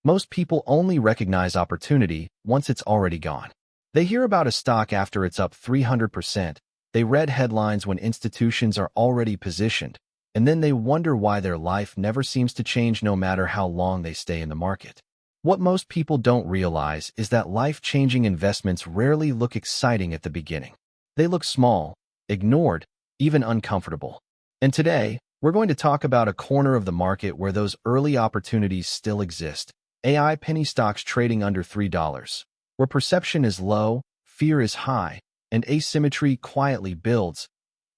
Most people only recognize opportunity once it's already gone. They hear about a stock after it's up 300%. They read headlines when institutions are already positioned, and then they wonder why their life never seems to change no matter how long they stay in the market. What most people don't realize is that life-changing investments rarely look exciting at the beginning. They look small, ignored, even uncomfortable. And today, we're going to talk about a corner of the market where those early opportunities still exist. AI penny stocks trading under $3, where perception is low, fear is high, and asymmetry quietly builds.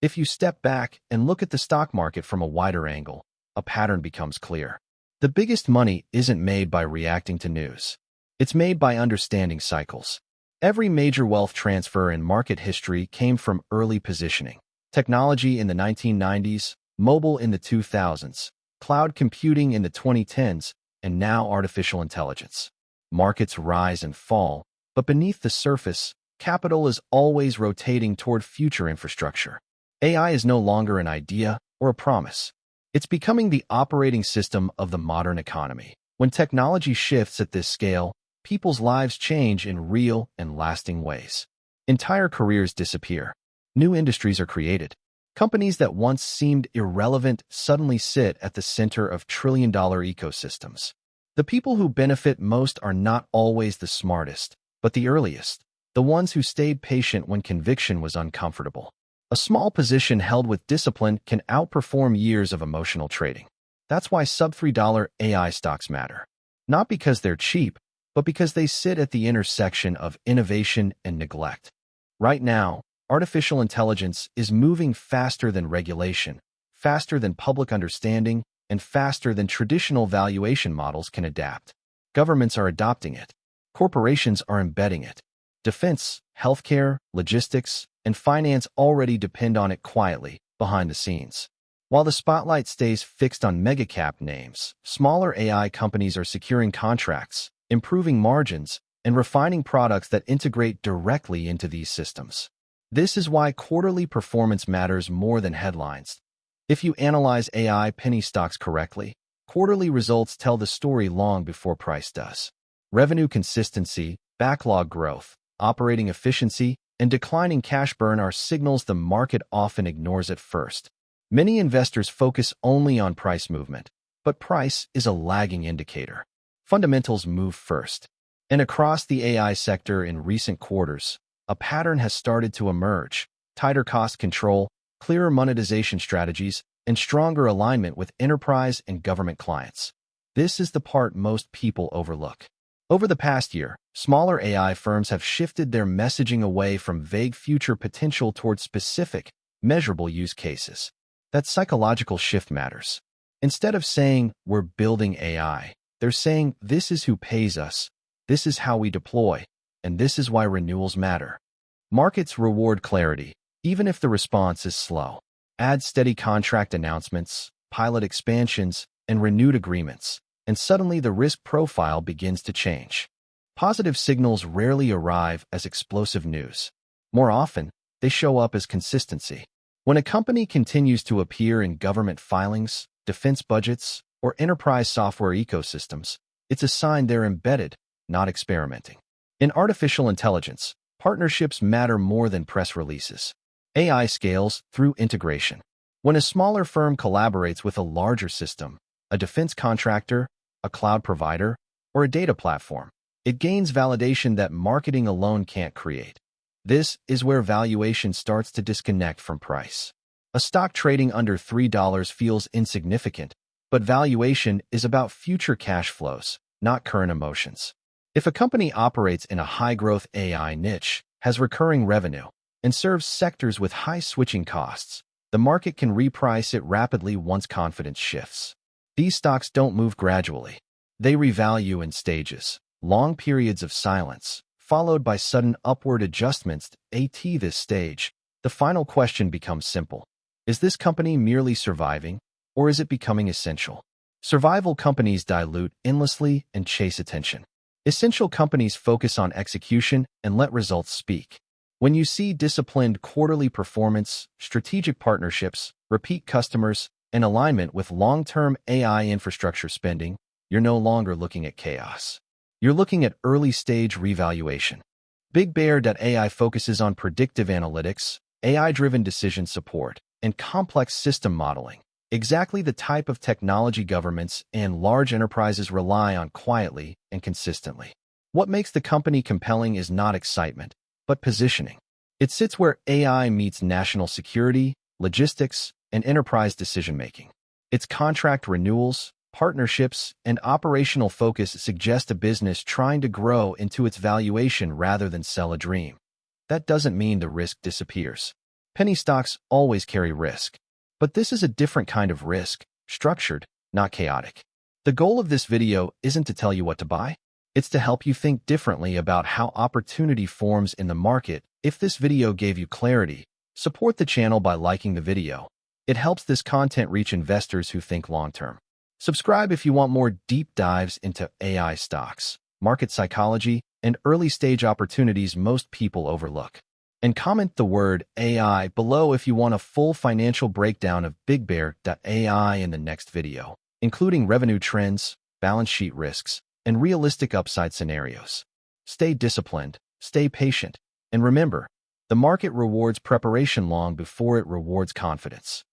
If you step back and look at the stock market from a wider angle, a pattern becomes clear. The biggest money isn't made by reacting to news. It's made by understanding cycles. Every major wealth transfer in market history came from early positioning. Technology in the 1990s, mobile in the 2000s, cloud computing in the 2010s, and now artificial intelligence. Markets rise and fall, but beneath the surface, capital is always rotating toward future infrastructure. AI is no longer an idea or a promise. It's becoming the operating system of the modern economy. When technology shifts at this scale, people's lives change in real and lasting ways. Entire careers disappear. New industries are created. Companies that once seemed irrelevant suddenly sit at the center of trillion-dollar ecosystems. The people who benefit most are not always the smartest, but the earliest, the ones who stayed patient when conviction was uncomfortable. A small position held with discipline can outperform years of emotional trading. That's why sub-$3 AI stocks matter. Not because they're cheap, but because they sit at the intersection of innovation and neglect. Right now, artificial intelligence is moving faster than regulation, faster than public understanding, and faster than traditional valuation models can adapt. Governments are adopting it. Corporations are embedding it. Defense, healthcare, logistics, and finance already depend on it quietly, behind the scenes. While the spotlight stays fixed on mega-cap names, smaller AI companies are securing contracts, improving margins, and refining products that integrate directly into these systems. This is why quarterly performance matters more than headlines. If you analyze AI penny stocks correctly, quarterly results tell the story long before price does. Revenue consistency, backlog growth, operating efficiency, and declining cash burn are signals the market often ignores at first. Many investors focus only on price movement, but price is a lagging indicator. Fundamentals move first. And across the AI sector in recent quarters, a pattern has started to emerge: tighter cost control, clearer monetization strategies, and stronger alignment with enterprise and government clients. This is the part most people overlook. Over the past year, smaller AI firms have shifted their messaging away from vague future potential towards specific, measurable use cases. That psychological shift matters. Instead of saying, "We're building AI," they're saying, "This is who pays us, this is how we deploy, and this is why renewals matter." Markets reward clarity, even if the response is slow. Add steady contract announcements, pilot expansions, and renewed agreements, and suddenly the risk profile begins to change. Positive signals rarely arrive as explosive news. More often, they show up as consistency. When a company continues to appear in government filings, defense budgets, or enterprise software ecosystems, it's a sign they're embedded, not experimenting. In artificial intelligence, partnerships matter more than press releases. AI scales through integration. When a smaller firm collaborates with a larger system, a defense contractor, a cloud provider, or a data platform, it gains validation that marketing alone can't create. This is where valuation starts to disconnect from price. A stock trading under $3 feels insignificant, but valuation is about future cash flows, not current emotions. If a company operates in a high-growth AI niche, has recurring revenue, and serves sectors with high switching costs, the market can reprice it rapidly once confidence shifts. These stocks don't move gradually. They revalue in stages, long periods of silence, followed by sudden upward adjustments. At this stage, the final question becomes simple. Is this company merely surviving, or is it becoming essential? Survival companies dilute endlessly and chase attention. Essential companies focus on execution and let results speak. When you see disciplined quarterly performance, strategic partnerships, repeat customers, and alignment with long-term AI infrastructure spending, you're no longer looking at chaos. You're looking at early-stage revaluation. BigBear.ai focuses on predictive analytics, AI-driven decision support, and complex system modeling, exactly the type of technology governments and large enterprises rely on quietly and consistently. What makes the company compelling is not excitement, but positioning. It sits where AI meets national security, logistics, and enterprise decision-making. Its contract renewals, partnerships, and operational focus suggest a business trying to grow into its valuation rather than sell a dream. That doesn't mean the risk disappears. Penny stocks always carry risk. But this is a different kind of risk, structured, not chaotic. The goal of this video isn't to tell you what to buy. It's to help you think differently about how opportunity forms in the market. If this video gave you clarity, support the channel by liking the video. It helps this content reach investors who think long-term. Subscribe if you want more deep dives into AI stocks, market psychology, and early-stage opportunities most people overlook. And comment the word AI below if you want a full financial breakdown of BigBear.ai in the next video, including revenue trends, balance sheet risks, and realistic upside scenarios. Stay disciplined, stay patient, and remember, the market rewards preparation long before it rewards confidence.